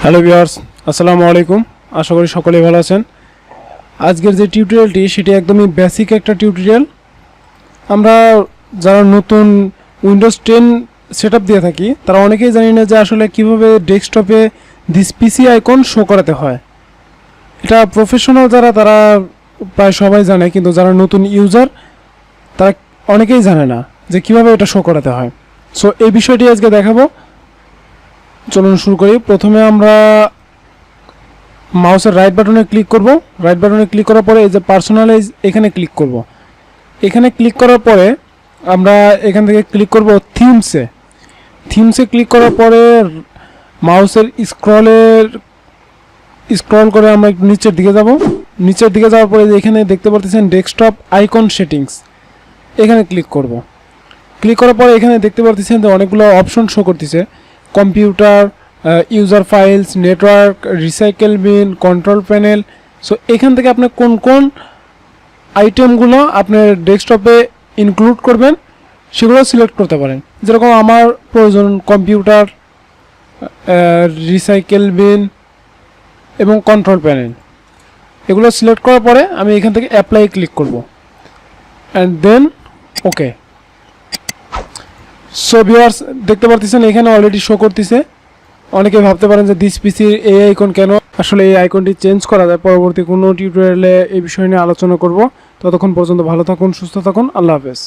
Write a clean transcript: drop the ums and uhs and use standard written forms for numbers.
Hello viewers, আসসালামু আলাইকুম। আশা করি সকলেই ভালো আছেন। আজকের যে টিউটোরিয়ালটি সেটি একদমই বেসিক একটা টিউটোরিয়াল। আমরা যারা নতুন উইন্ডোজ 10 সেটআপ দিয়ে থাকি তারা অনেকেই জানি না যে আসলে কিভাবে ডেস্কটপে দিস পিসি আইকন শো করাতে হয়। এটা প্রফেশনাল যারা তারা প্রায় সবাই জানে, কিন্তু যারা নতুন ইউজার তারা অনেকেই জানে না যে কিভাবে এটা শো করাতে হয়। সো এই বিষয়টি আজকে দেখাবো। চলুন শুরু করি। প্রথমে আমরা মাউসের রাইট বাটনে ক্লিক করব। রাইট বাটনে ক্লিক করার পরে এই যে পার্সোনালাইজ এখানে ক্লিক করব। এখানে ক্লিক করার পরে আমরা এখান থেকে ক্লিক করব থিমসে ক্লিক করার পরে মাউসের স্ক্রল করে আমরা একটু নিচের দিকে যাব। নিচের দিকে যাওয়ার পরে এখানে দেখতে পাচ্ছেন ডেস্কটপ আইকন সেটিংস, এখানে ক্লিক করব। ক্লিক করার পরে এখানে দেখতে পাচ্ছেন যে অনেকগুলো অপশন শো করতেছে: computer, user files, network, recycle bin, control panel. So এখান থেকে আপনি কোন কোন আইটেমগুলো আপনার ডেস্কটপে ইনক্লুড করবেন সেগুলো সিলেক্ট করতে পারেন। যেরকম আমার প্রয়োজন কম্পিউটার, রিসাইকেল বিন এবং কন্ট্রোল প্যানেল, এগুলো সিলেক্ট করার পরে আমি এখান থেকে অ্যাপ্লাই ক্লিক করব and then okay. So viewers, দেখতে পাচ্ছেন এখানে অলরেডি শো করতেছে। অনেকে ভাবতে পারেন যে দিস পিসির এই আইকন কেন। আসলে এই আইকনটি চেঞ্জ করা যায়। পরবর্তী কোনো টিউটোরিয়ালে এই বিষয় নিয়ে আলোচনা করব। ততক্ষণ পর্যন্ত ভালো থাকুন, সুস্থ থাকুন। আল্লাহ হাফেজ।